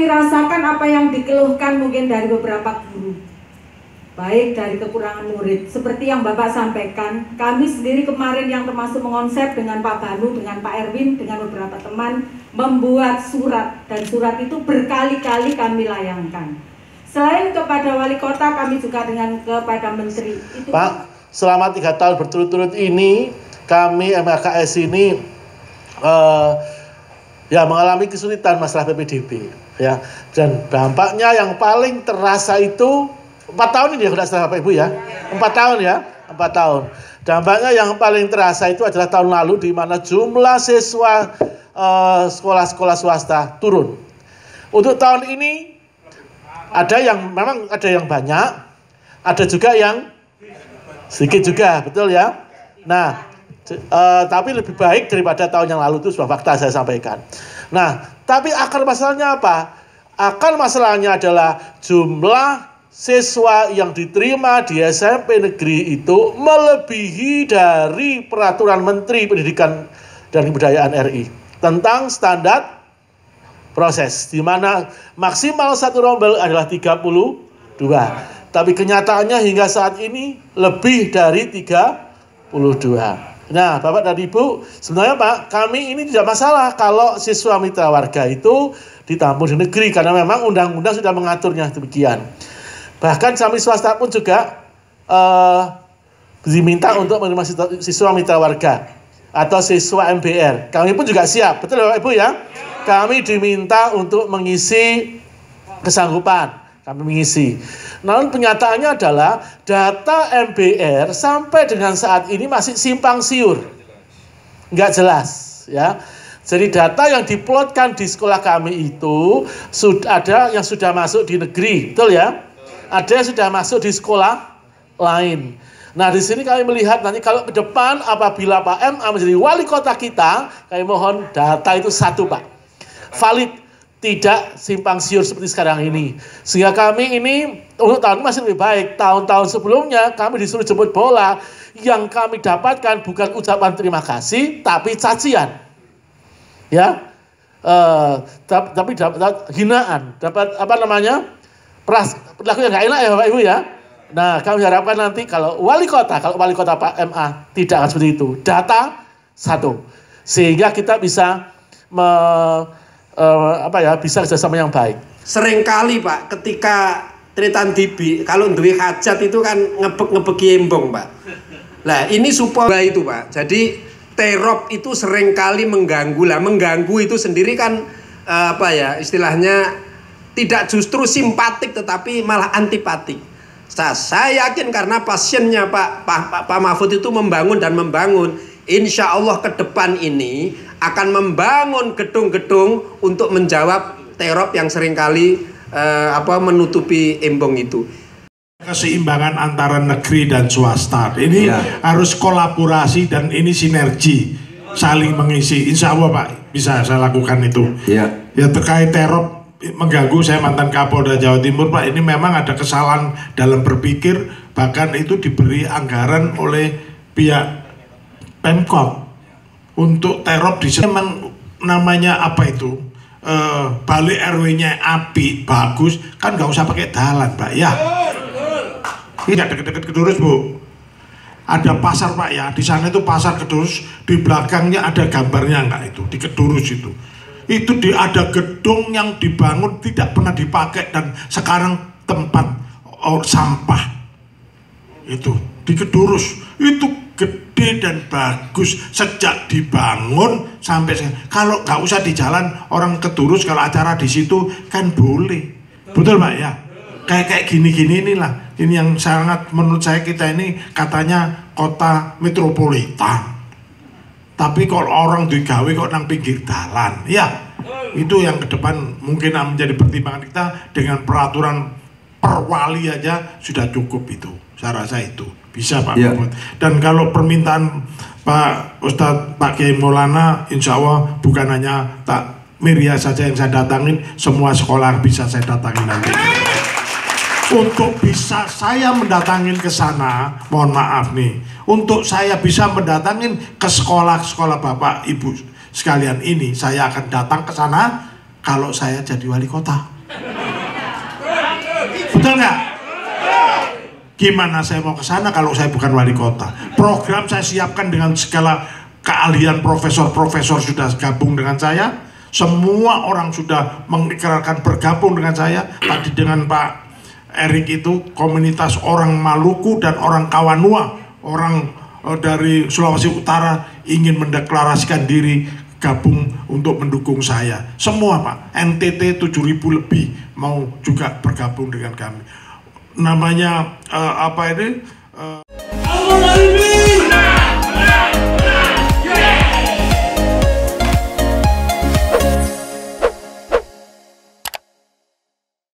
Rasakan apa yang dikeluhkan mungkin dari beberapa guru, baik dari kekurangan murid seperti yang Bapak sampaikan. Kami sendiri kemarin yang termasuk mengonsep dengan Pak Banu, dengan Pak Erwin, dengan beberapa teman membuat surat, dan surat itu berkali-kali kami layangkan. Selain kepada wali kota, kami juga dengan kepada menteri. Itu Pak, selama 3 tahun berturut-turut ini kami MHKS ini ya mengalami kesulitan masalah PPDB ya, dan dampaknya yang paling terasa itu 4 tahun ini ya, sudah setelah Bapak Ibu ya, 4 tahun ya, 4 tahun. Dampaknya yang paling terasa itu adalah tahun lalu di mana jumlah siswa sekolah-sekolah swasta turun. Untuk tahun ini ada yang memang ada yang banyak, ada juga yang sedikit juga, betul ya. Nah, tapi lebih baik daripada tahun yang lalu, itu sebuah fakta saya sampaikan. Nah, tapi akar masalahnya apa? Akar masalahnya adalah jumlah siswa yang diterima di SMP negeri itu melebihi dari peraturan Menteri Pendidikan dan Kebudayaan RI tentang standar proses, di mana maksimal satu rombel adalah 32. Tapi kenyataannya hingga saat ini lebih dari 32. Nah, Bapak dan Ibu, sebenarnya Pak, kami ini tidak masalah kalau siswa mitra warga itu ditampung di negeri, karena memang undang-undang sudah mengaturnya demikian. Bahkan kami swasta pun juga diminta untuk menerima siswa mitra warga atau siswa MBR. Kami pun juga siap, betul Bapak Ibu ya? Kami diminta untuk mengisi kesanggupan, kami mengisi. Namun kenyataannya adalah data MBR sampai dengan saat ini masih simpang siur, nggak jelas ya. Jadi data yang diplotkan di sekolah kami itu ada yang sudah masuk di negeri, betul ya? Ada yang sudah masuk di sekolah lain. Nah, di sini kami melihat nanti kalau ke depan apabila Pak MA menjadi wali kota kita, kami mohon data itu satu Pak, valid, tidak simpang siur seperti sekarang ini. Sehingga kami ini untuk tahun ini masih lebih baik. Tahun-tahun sebelumnya kami disuruh jemput bola, yang kami dapatkan bukan ucapan terima kasih, tapi cacian. Ya, tapi dapat hinaan, dapat apa namanya, perilaku yang nggak enak ya Bapak Ibu ya. Nah, kami harapkan nanti kalau wali kota Pak MA tidak akan seperti itu. Data satu, sehingga kita bisa bisa kerjasama yang baik. Seringkali Pak, ketika Tritan Dibi kalau duwe hajat itu kan ngebeki embong Pak. Nah ini supaya itu Pak. Jadi terop itu seringkali mengganggu lah. Mengganggu itu sendiri kan istilahnya tidak justru simpatik tetapi malah antipatik. Saya yakin karena pasiennya Pak Mahfud itu membangun dan membangun. Insya Allah ke depan ini akan membangun gedung-gedung untuk menjawab terop yang seringkali menutupi embong itu. Keseimbangan antara negeri dan swasta ini harus kolaborasi dan ini sinergi, saling mengisi. Insya Allah Pak bisa saya lakukan itu. Ya terkait terop mengganggu, saya mantan Kapolda Jawa Timur Pak, ini memang ada kesalahan dalam berpikir, bahkan itu diberi anggaran oleh pihak Pemkot untuk terop di memang namanya apa itu balik RW-nya api bagus kan nggak usah pakai dalan Pak ya. Tidak deket-deket Kedurus Bu, ada pasar Pak ya, di sana itu pasar Kedurus, di belakangnya ada gambarnya nggak itu di Kedurus itu. itu ada gedung yang dibangun tidak pernah dipakai dan sekarang tempat sampah. Itu di Kedurus itu gede dan bagus sejak dibangun sampai kalau nggak usah di jalan orang Kedurus kalau acara di situ kan boleh, betul Pak ya? Kayak gini-gini inilah ini yang sangat menurut saya kita ini katanya kota metropolitan. Tapi kalau orang digawe kok nang pinggir jalan, ya itu yang ke depan mungkin menjadi pertimbangan kita dengan peraturan perwali aja sudah cukup itu. Saya rasa itu bisa Pak Mahfud. Dan kalau permintaan Pak Ustadz Pak Kiai Maulana, insya Allah bukan hanya tak Miria saja yang saya datangin, semua sekolah bisa saya datangin nanti. Untuk bisa saya mendatangin ke sana, mohon maaf nih, untuk saya bisa mendatangin ke sekolah-sekolah Bapak Ibu sekalian ini, saya akan datang ke sana kalau saya jadi wali kota. Betul nggak? Gimana saya mau ke sana kalau saya bukan wali kota? Program saya siapkan dengan segala keahlian profesor-profesor sudah gabung dengan saya. Semua orang sudah mengikrarkan bergabung dengan saya. Tadi dengan Pak Erik itu komunitas orang Maluku dan orang Kawanua, orang dari Sulawesi Utara ingin mendeklarasikan diri gabung untuk mendukung saya. Semua Pak, NTT 7.000 lebih mau juga bergabung dengan kami. Namanya apa ini?